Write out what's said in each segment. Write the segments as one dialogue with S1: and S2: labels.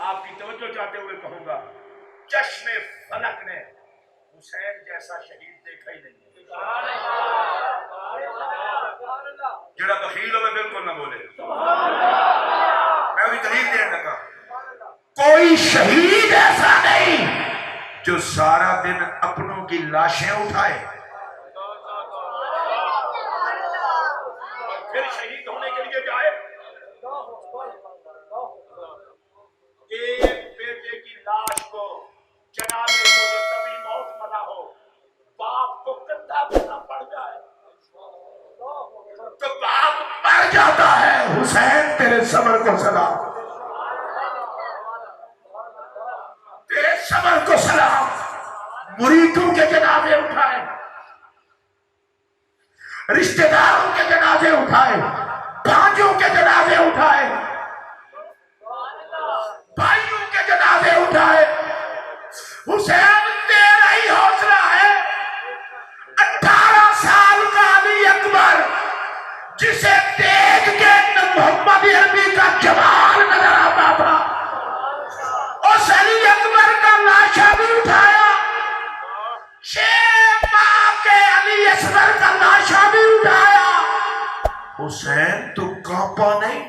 S1: آپ کی توجہ چاہتے ہوئے کہوں گا، چشم فلک نے حسین جیسا شہید دیکھا ہی نہیں ہے۔ جڑا بخیل ہوئے بالکل نہ بولے، میں ابھی دلیل دینے لگا۔ کوئی شہید ایسا نہیں جو سارا دن اپنوں کی لاشیں اٹھائے اور پھر شہید ہونے کے لیے جائے۔ ایک بیٹے کی لاش کو جنازے کو جو کبھی موت ملا ہو، باپ کو کندھا کرنا پڑ جائے تو باپ مر جاتا ہے۔ حسین تیرے صبر کو سلام، تیرے صبر کو سلام۔ مریدوں کے جنازے اٹھائے، رشتہ داروں کے جنازے اٹھائے، بھانجوں کے جنازے اٹھائے، بھائیوں کے جنازے اٹھائے۔ حسین تیرا ہی حوصلہ ہے۔ 18 سال کا علی اکبر جسے دیکھ کے محمد عربی کا جمال نظر آتا تھا، اس علی اکبر کا لاشا بھی اٹھایا، 6 ماہ کے علی اصغر کا لاشا بھی اٹھایا۔ حسین تو کانپا نہیں،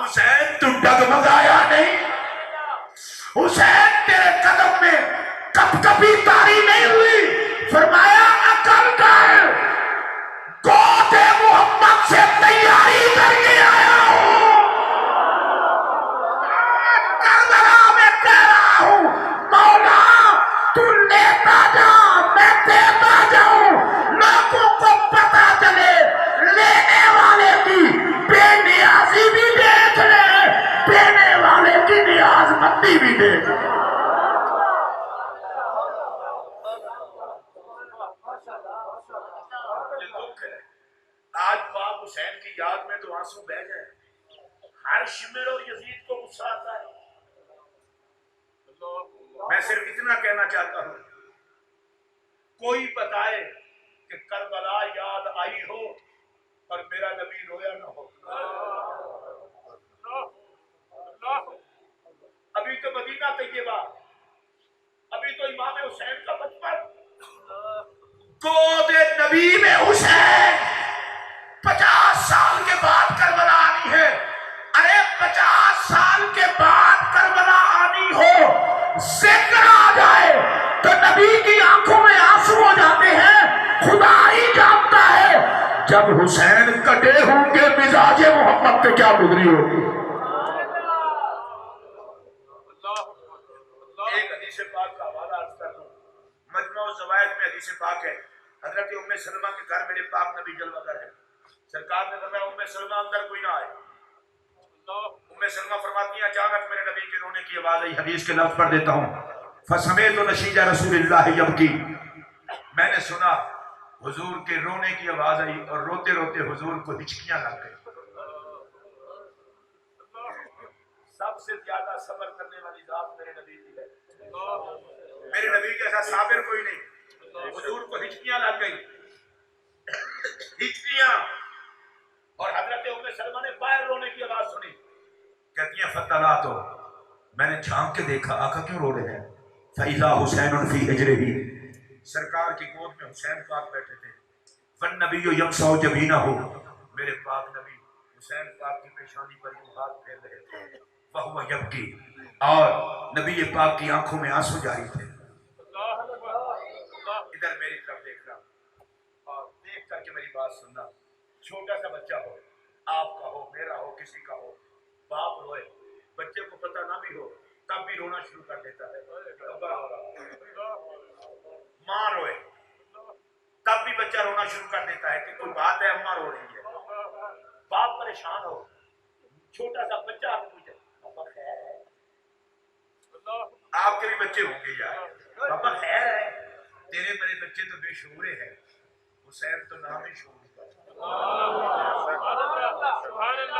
S1: حسین تو ڈگمگایا نہیں، حسین تیرے قدم میں کب کبھی تاری نہیں ہوئی۔ فرمایا عقل کر، گود محمد سے تیاری کر کے آیا ہوں، کربلا میں کہہ رہا ہوں مولا تو لیتا جا میں دیتا جاؤں، لوگوں کو پتا چلے لینے والے کی بے نیازی بھی دیکھ لے، دینے والے کی نیاز مندی بھی دیکھ لے۔ آج باپ حسین کی یاد میں تو آنسو بہہ گئے۔ ہر شمر اور یزید کو غصہ آتا ہے۔ میں صرف اتنا کہنا چاہتا ہوں، کوئی بتائے کہ کربلا یاد آئی ہو اور میرا نبی رویا نہ ہو۔ ابھی تو مدینہ طیبہ، ابھی تو امام حسین کا بچپن، گود نبی میں حسین 50 سال کے بعد کربلا آنی ہے۔ ارے 50 سال کے بعد کربلا آنی ہو، ذکر آ جائے تو نبی کی آنکھوں میں آنسو ہو جاتے ہیں۔ خدا ہی جانتا ہے جب حسین کٹے ہوں گے مزاج محمد پہ کیا گزری ہوگی۔ ایک حدیث پاک کا حوالہ عرض کر دوں، مجموع الزوائد میں حدیث پاک ہے، حضرت ام سلمہ کے گھر میرے پاک نبی جلوہ گر ہے۔ سرکار نے فرمایا ام سلمہ اندر کوئی نہ آئے۔ ام سلمہ فرماتی ہیں اچانک میرے نبی کے رونے کی آواز آئی۔ حدیث کے لفظ پڑھ دیتا ہوں، فسمیت نشیج رسول اللہ یبکی، میں نے سنا حضور کے رونے کی آواز آئی اور روتے روتے حضور کو ہچکیاں لگ گئی۔ سب سے زیادہ صبر کرنے والی ذات میرے نبی کی ہے۔ میرے نبی جیسا صابر کوئی نہیں۔ حضور کو ہچکیاں لگ گئی، ہچکیاں، اور حضرت ام سلمہ نے باہر رونے کی آواز سنی۔ کہتی ہیں فطلعت، میں نے جھانک کے دیکھا آقا کیوں رو رہے ہیں؟ فإذا حسین فی حجرہ، سرکار کی گود میں حسین پاک بیٹھے تھے۔ والنبی یمسح جبینہ، میرے پاک نبی حسین پاک کی پیشانی پر یوں ہاتھ پھیر رہے تھے۔ وہو یبکی، اور نبی پاک کی آنکھوں میں آنسو جاری تھے۔ ادھر میری طرف دیکھنا اور دیکھ کر کے میری بات سننا۔ چھوٹا سا بچہ ہو، آپ کا ہو، میرا ہو، کسی کا ہو، باپ روئے، بچے کو پتہ نہ بھی ہو تب بھی رونا شروع کر دیتا ہے۔ ماں روئے تب بھی بچہ رونا شروع کر دیتا ہے کہ کوئی بات ہے، اماں رو رہی ہے۔ باپ پریشان ہو، چھوٹا سا بچہ آپ کو پوچھے پاپا خیر ہے؟ آپ کے بھی بچے ہوں گے یار، پاپا خیر ہے؟ تیرے میرے بچے تو بے شعورے ہیں، حسین تو نام ہی شعور کا۔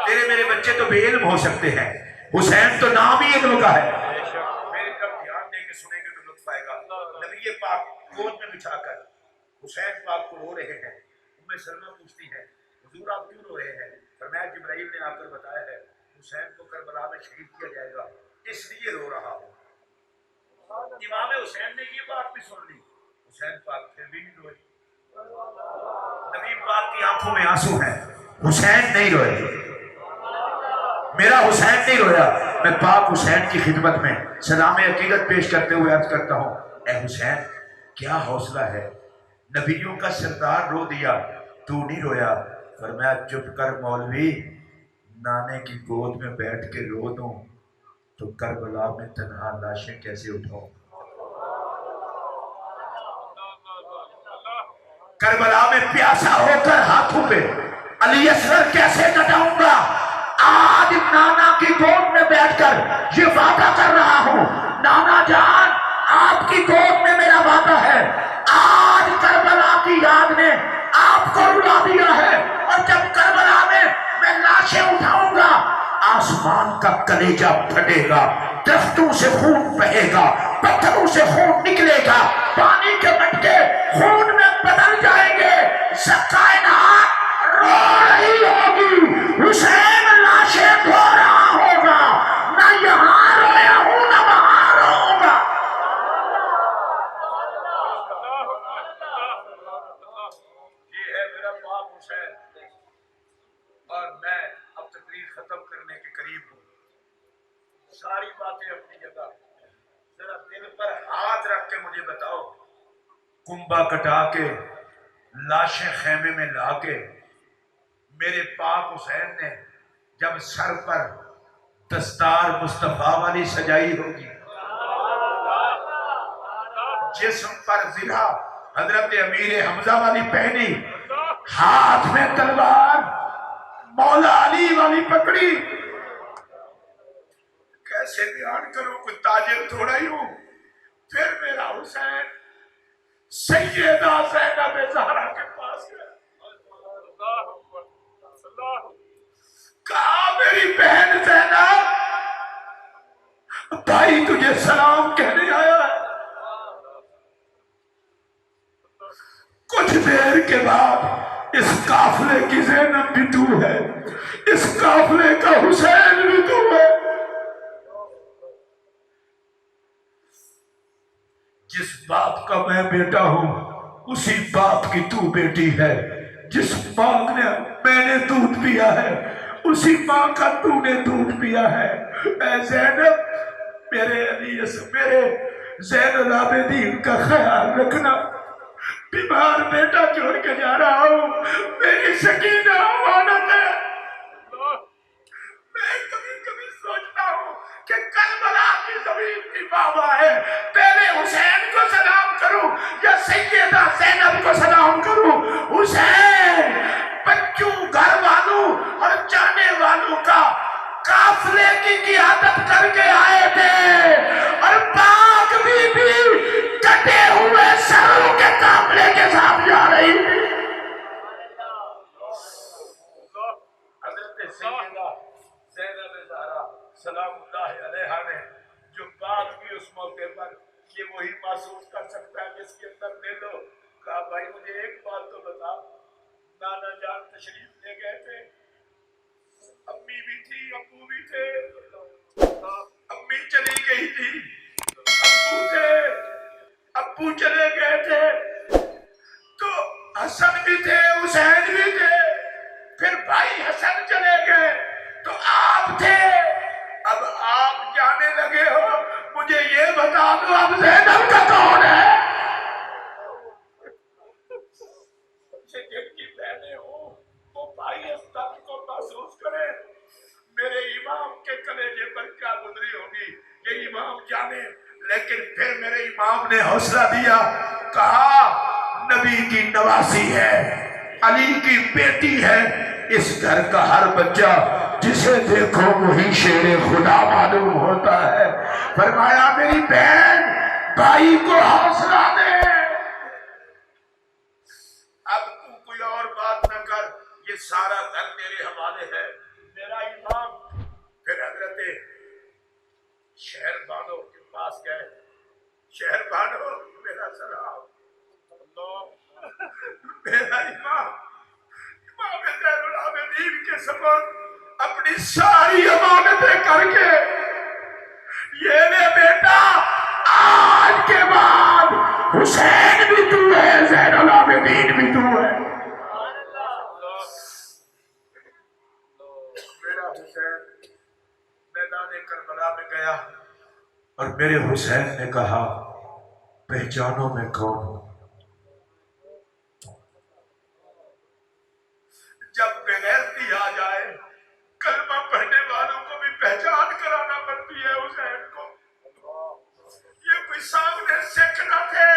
S1: تیرے میرے بچے تو بے علم ہو سکتے ہیں، حسین تو نام ہی علم کا ہے۔ میری طرف دھیان دے کے سنیں گے تو لطف آئے گا۔ نبی پاک گود میں بچھا کر حسین پاک کو رو رہے ہیں۔ ام سلمہ پوچھتی ہے حضور آپ کیوں رو رہے ہیں؟ فرمایا جبرائیل نے آ کر بتایا ہے حسین شہید کیا جائے گا، اس لیے رو رہا ہوں۔ امام حسین نے یہ بات بھی سن لی، حسین پاک پھر بھی نہیں روئے۔ نبی پاک کی آنکھوں میں آنسو ہیں، حسین نہیں روئے، میرا حسین نہیں رویا۔ میں پاک حسین کی خدمت میں سلام عقیدت پیش کرتے ہوئے عرض کرتا ہوں، اے حسین کیا حوصلہ ہے، نبیوں کا سردار رو دیا، تو نہیں رویا؟ فرمایا چپ کر مولوی، نانے کی گود میں بیٹھ کے رو دوں تو کربلا میں تنہا لاشیں کیسے اٹھاؤں؟ کربلا میں پیاسا ہو کر ہاتھوں پہ علی اصغر کیسے کٹاؤں گا؟ آج نانا کی گود میں بیٹھ کر یہ وعدہ کر رہا ہوں، نانا جان آپ کی گود میں میرا وعدہ ہے، آج کربلا کی یاد نے آپ کو رلا دیا ہے، اور جب کربلا میں لاشیں اٹھاؤں گا آسمان کا کلیجہ پھٹے گا، درختوں سے خون بہے گا، پتھروں سے خون نکلے گا، پانی کے مٹکے خون میں بدل جائیں گے، کائنات رو رہی ہوگی، حسین لاشیں دھو رہا ہوگا، نہ یہاں رویا ہوں نہ وہاں روؤں گا۔ یہ ہے میرا باپ حسین، اور میں اب تقریر ختم کرنے کے قریب ہوں۔ ساری باتیں اپنی جگہ، ذرا دل پر ہاتھ رکھ کے مجھے بتاؤ، کنبا کٹا کے لاشیں خیمے میں لا کے میرے پاک حسین نے جب سر پر دستار مصطفیٰ والی سجائی ہوگی، جسم پر زرہ حضرت امیر حمزہ والی پہنی، ہاتھ میں تلوار مولا علی والی پکڑی، کیسے بیان کروں، کوئی تاجر تھوڑا ہی ہوں، پھر میرا حسین سیدہ زینب زہرا کے پاس گیا، کہا میری بہن زینب بھائی تجھے سلام کہنے آیا ہے۔ کچھ دیر کے بعد اس قافلے کی زینب بھی تو ہے، اس قافلے کا حسین بھی تو ہے۔ جس باپ کا میں بیٹا ہوں اسی باپ کی تو بیٹی ہے، جس ماں نے میں نے دودھ پیا ہے اسی ماں کا تو نے دودھ پیا ہے۔ اے زینب میرے میرے زین العابدین کا خیال رکھنا، بیمار بیٹا چھوڑ کے جا رہا ہوں، میری سکینہ امانت ہے۔ میں کبھی کبھی سوچتا ہوں کہ کربلا کی زمین کی بابا ہے، پہلے حسین کو سلام کروں یا سیدہ زینب کو سلام کروں؟ حسین بچوں گھر والوں اور جانے والوں کا قافلے کی قیادت کر کے آئے تھے، اور پاک بی بی کٹے ہوئے سروں کے قافلے کے ساتھ جا رہی تھی۔ حضرت سیدہ زینب زہرا سلام اللہ علیہا نے جو بات کی اس موقع پر، یہ وہی محسوس کر سکتا ہے جس کے اندر دل ہو۔ کہا بھائی مجھے ایک بات تو بتا، نانا جان تشریف لے گئے تھے، امی بھی تھی ابو بھی تھے، امی چلی گئی تھی، ابو تھے، ابو چلے گئے تھے، تو حسن بھی تھے حسین بھی تھے، پھر بھائی حسن چلے گئے تو آپ تھے، اب آپ جانے لگے ہو، مجھے یہ بتا دو اب زینب کا کون ہے؟ جن کی بہنیں ہوں وہ بھائی اس درد کو محسوس کرے۔ میرے امام کے کلیجے پر کیا گزری ہوگی یہ امام جانے، لیکن پھر میرے امام نے حوصلہ دیا، کہا نبی کی نواسی ہے، علی کی بیٹی ہے، اس گھر کا ہر بچہ جسے دیکھو وہی شیر خدا معلوم ہوتا ہے۔ فرمایا میری بہن بھائی کو حوصلہ دے، اب تو کوئی اور بات نہ کر، یہ سارا گھر تیرے حوالے ہے۔ میرا امام پھر حضرت شہر بانو کے پاس گئے، شہر بانو میرا سلام، میرا امام زین العابدین کے سپرد اپنی ساری امانتیں کر کے میدان کربلا میں گیا اور میرے حسین نے کہا پہچانو میں کون ہوں. جب بغیرتی آ جائے کلمہ پڑھنے والوں کو بھی پہچان کرانا پڑتی ہے حسین کو. یہ کوئی سامنے سکھ نہ تھے،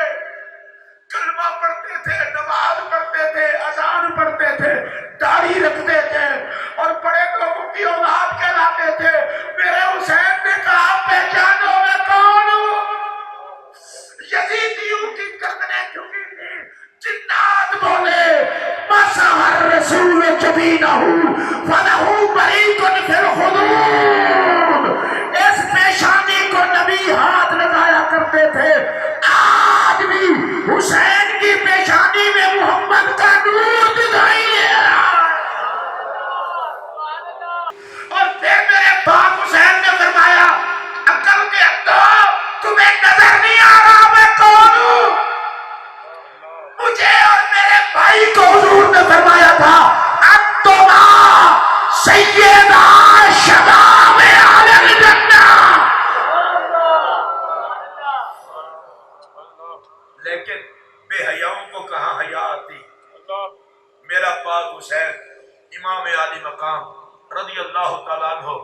S1: کلمہ پڑھتے تھے، نماز پڑھتے تھے، اذان پڑھتے تھے، داڑھی رکھتے تھے اور بڑے لوگوں کی اولاد کہلاتے تھے. میرے حسین نے کہا پہچانو میں کون ہوں. یزیدیوں کی گردنیں جھکی تھی، جنات بولے مسح الرسول جبینہ فلہ بریق فی الخدود. اس پیشانی کو نبی ہاتھ لگایا کرتے تھے. آج بھی حسین کی پیشانی میں محمد کا نور دکھائی دے رہا ہے. اور پھر میرے باپ حسین نے فرمایا عقل کے اندر تمہیں نظر نہیں آ رہا میں کون ہوں؟ مجھے اور میرے بھائی کو حضور نے فرمایا تھا انتما سیدہ شباب اہل الجنہ. لیکن بے حیاؤں کو کہاں حیا آتی. میرا پاک حسین امام عالی مقام رضی اللہ تعالیٰ عنہ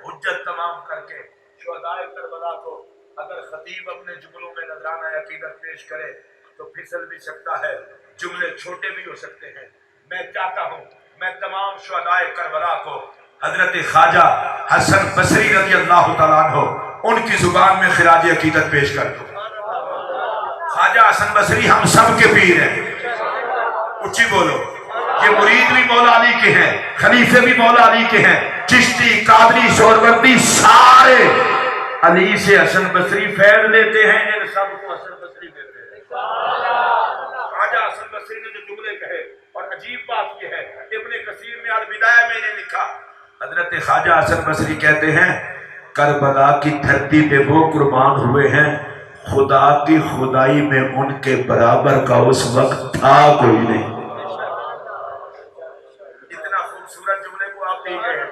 S1: حجت تمام کر کے شہدائے کربلا کو اگر خطیب اپنے جملوں میں نذرانہ عقیدت پیش کرے تو پھسل بھی سکتا ہے، جملے چھوٹے بھی ہو سکتے ہیں. میں چاہتا ہوں میں تمام شہدائے کربلا کو حضرت خواجہ حسن بصری رضی اللہ تعالیٰ عنہ ان کی زبان میں خراج عقیدت پیش کر دوں. خواجہ حسن بصری ہم سب کے پیر ہیں. اچھی بولو. یہ مرید بھی مولا علی کے ہیں، خلیفے بھی مولا علی کے ہیں، چشتی، قادری، سہروردی سارے علی سے حسن بصری فیض لیتے ہیں. ان سب کو حسن بصری کہتے ہیں. خواجہ حسن بصری نے جو جملے کہے، اور عجیب بات یہ ہے ابن کثیر میں البدایہ میں نے لکھا حضرت خواجہ حسن بصری کہتے ہیں کربلا کی دھرتی پہ وہ قربان ہوئے ہیں خدا کی خدائی میں ان کے برابر کا اس وقت تھا کوئی نہیں. اتنا خوبصورت جملے کو آپ دیکھ رہے ہیں.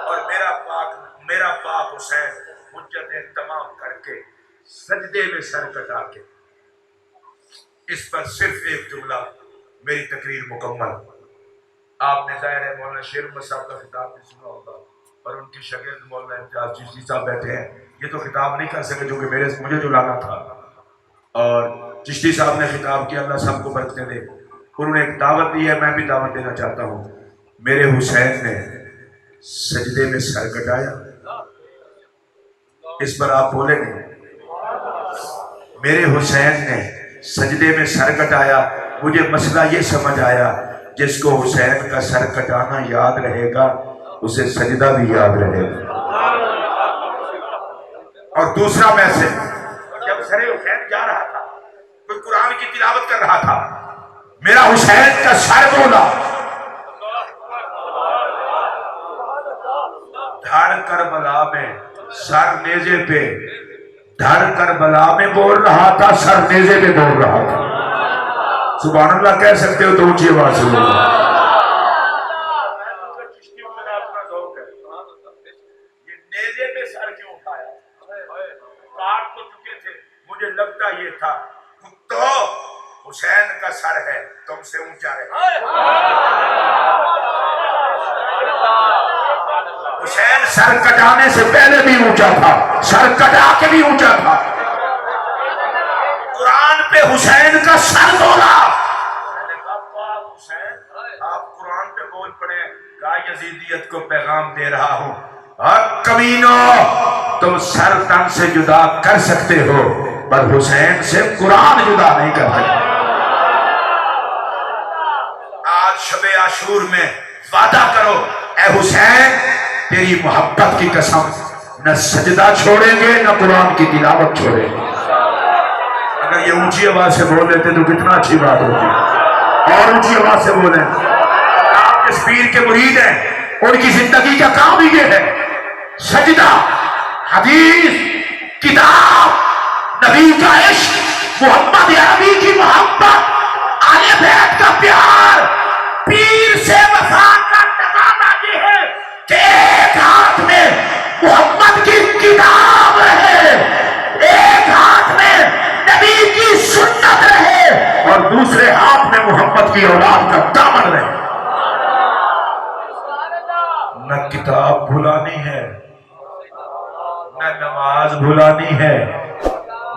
S1: اور میرا پاک حسین حجتیں تمام کر کے سجدے میں سر کٹا کے اس پر صرف ایک جملہ میری تقریر مکمل. آپ نے ظاہر ہے مولانا شیر احمد صاحب کا خطاب بھی سنا ہوگا اور ان کی شاگرد مولانا امتیاز چشتی صاحب بیٹھے ہیں. یہ تو خطاب نہیں کر سکے جو کہ مجھے جو لانا تھا. اور چشتی صاحب نے خطاب کیا، اللہ سب کو برکتیں دے. انہوں نے ایک دعوت دی ہے، میں بھی دعوت دینا چاہتا ہوں. میرے حسین نے سجدے میں سر کٹایا. اس پر آپ بولیں گے میرے حسین نے سجدے میں سر کٹایا. مجھے مسئلہ یہ سمجھ آیا جس کو حسین کا سر کٹانا یاد رہے گا اسے سجدہ بھی یاد رہے گا. اور دوسرا میسج، جب سر حسین جا رہا تھا کوئی قرآن کی تلاوت کر رہا تھا، میرا حسین کا سر بولا دھڑ کربلا میں سر نیزے پہ، دھڑ کربلا میں بول رہا تھا، سر نیزے پہ بول رہا تھا. سبحان اللہ کہہ سکتے ہو تو اونچی آواز سے بولو. یہ نیزے پہ سر کیوں اٹھایا؟ کاٹ تو چکے تھے. مجھے لگتا یہ تھا کتو حسین کا سر ہے تم سے اونچا رہے. حسین سر کٹانے سے پہلے بھی اونچا تھا، سر کٹا کے بھی اونچا تھا. قرآن پہ حسین کا سر بولا. میں نے کہا پاک حسین آپ قرآن پہ بول پڑے. کہا یزیدیت کو پیغام دے رہا ہوں کمینو تم سر تن سے جدا کر سکتے ہو پر حسین سے قرآن جدا نہیں کر سکتے. آج شب عاشور میں وعدہ کرو اے حسین تیری محبت کی قسم نہ سجدہ چھوڑیں گے نہ قرآن کی تلاوت چھوڑیں گے. اگر یہ اونچی آواز سے بول لیتے تو کتنا اچھی بات ہوتی. اور اونچی آواز سے بولیں. آپ اس پیر کے مرید ہیں، ان کی زندگی کا کام ہی یہ ہے سجدہ، حدیث، کتاب، نبی کا عشق، محمد عربی کی محبت، آل بیت کا پیار. پیر سے وفا کا تقاضا یہ ہے کہ ایک ہاتھ میں محمد کی کتاب رہے، ایک ہاتھ میں نبی کی سنت رہے، اور دوسرے ہاتھ میں محمد کی اولاد کا دامن رہے۔ نہ کتاب بھلانی ہے، نہ نماز بھلانی ہے،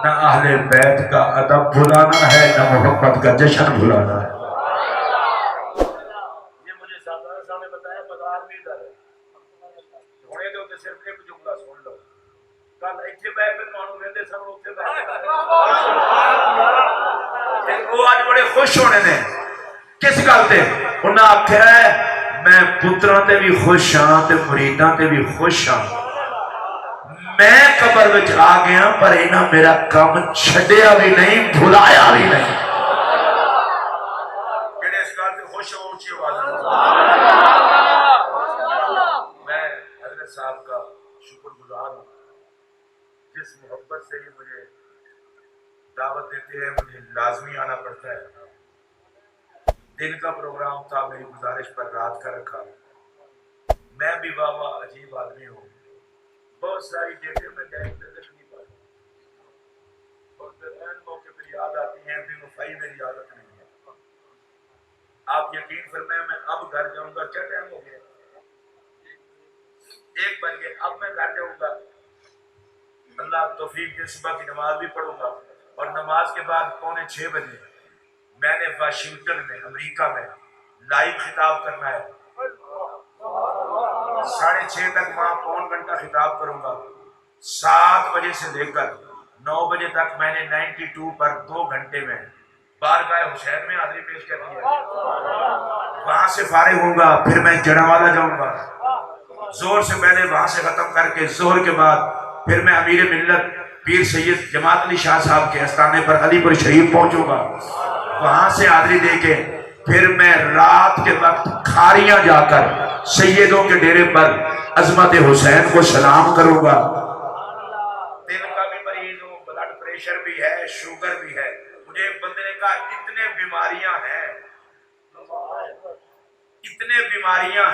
S1: نہ اہل بیت کا ادب بھلانا ہے، نہ محمد کا جشن بھلانا ہے۔ یہ مجھے صاحب نے بتایا، بازار نہیں ادھر ہونے دو تو صرف ایک جملہ سن لو۔ کل ایتھے بیٹھ کے تانوں کہندے سن اوتھے بیٹھ کے وہ آج بڑے خوش ہونے نے کس گل تے؟ انہاں آکھیا ہے میں پتراں تے بھی خوش ہاں تے مریداں تے بھی خوش ہاں، میں قبر وچ آ گیا پر انہاں میرا کام چھڈیا بھی نہیں بھلایا بھی نہیں۔ جڑے اس گل تے خوش ہو اونچی آواز میں حضرت صاحب کا شکر گزار ہوں جس محبت سے یہ مجھے دعوت دیتے ہیں، مجھے لازمی آنا پڑتا ہے۔ دن کا پروگرام تھا، میری گزارش پر رات کا رکھا۔ میں بھی بابا عجیب آدمی ہوں، بہت ساری ڈیٹیں میں ڈائریکٹ نظر نہیں پاتا، اور پھر موقع پہ یاد آتی ہیں، بھی وفائی میری عادت نہیں ہے۔ آپ یقین فرمائیں میں اب گھر جاؤں گا، کیا ٹائم ہو گیا؟ 1 بج گئے، اب میں گھر جاؤں گا، اللہ توفیق دے صبح کی نماز بھی پڑھوں گا، اور نماز کے بعد 5:45 بجے میں نے واشنگٹن میں امریکہ میں لائیو خطاب کرنا ہے۔ 6:30 تک وہاں 1 گھنٹہ خطاب کروں گا۔ 7 بجے سے لے کر 9 بجے تک میں نے 92 پر 2 گھنٹے میں بارگاہ حسین میں حاضری پیش کرنی ہے۔ وہاں سے فارغ ہوں گا، پھر میں جڑوالا جاؤں گا، زور سے پہلے وہاں سے ختم کر کے زہر کے بعد پھر میں امیر ملت پیر سید جماعت علی شاہ صاحب کے استانے پر علی پور شریف پہنچوں گا، وہاں سے حاضری دے کے پھر میں رات کے وقت کھاریاں جا کر سیدوں کے ڈیرے پر عظمت حسین کو سلام کروں گا۔ دل کا بھی مریض ہوں، بلڈ پریشر بھی ہے، شوگر بھی ہے۔ مجھے ایک بندے نے کہا اتنے بیماریاں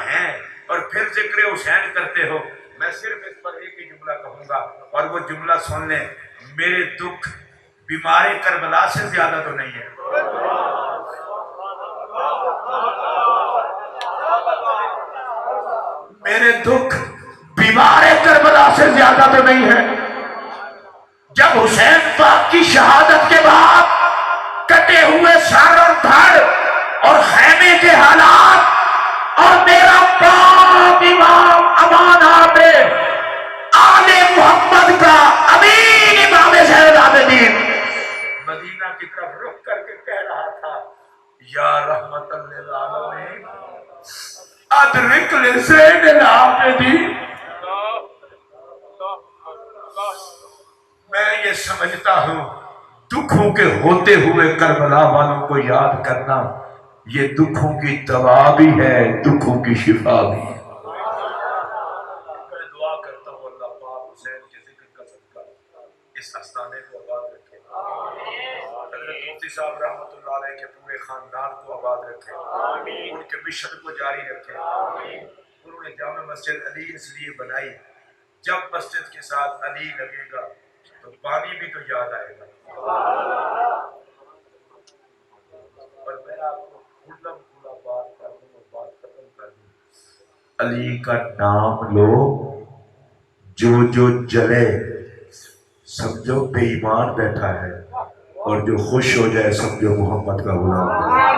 S1: ہیں اور پھر ذکر حسین کرتے ہو۔ میں صرف اس پر ایک ہی جملہ کہوں گا، اور وہ جملہ سن لیں، میرے دکھ بیمار کربلا سے زیادہ تو نہیں ہے۔ میرے دکھ بیمار کربلا سے زیادہ تو نہیں ہے۔ جب حسین پاک کی شہادت کے بعد کٹے ہوئے سر اور دھڑ اور خیمے کے حالات اور میرا پاک امام امان آبے آل محمد کا امین امام زین العابدین مدینہ کی طرف رخ کر کے کہہ رہا تھا، یا رحمت للعالمین ادرک لزین العابدین۔ میں یہ سمجھتا ہوں دکھوں کے ہوتے ہوئے کربلا والوں کو یاد کرنا یہ دکھوں کی دوا بھی ہے، دکھوں کی شفا بھی ہے۔ میں دعا کرتا ہوں اللہ پاک حسین کے ذکر کا صدقہ اس آستانے کو آباد رکھے، حضرت مفتی صاحب رحمۃ اللہ علیہ کے پورے خاندان کو آباد رکھے، ان کے مشن کو جاری رکھے۔ انہوں نے جامع مسجد علی اس لیے بنائی، جب مسجد کے ساتھ علی لگے گا تو پانی بھی تو یاد آئے گا۔ اور میں آپ کو کھلا بات کر دوں اور بات ختم کر دوں، علی کا نام لو، جو جلے سمجھو بے ایمان بیٹھا ہے، اور جو خوش ہو جائے سمجھو محمد کا غلام ہے۔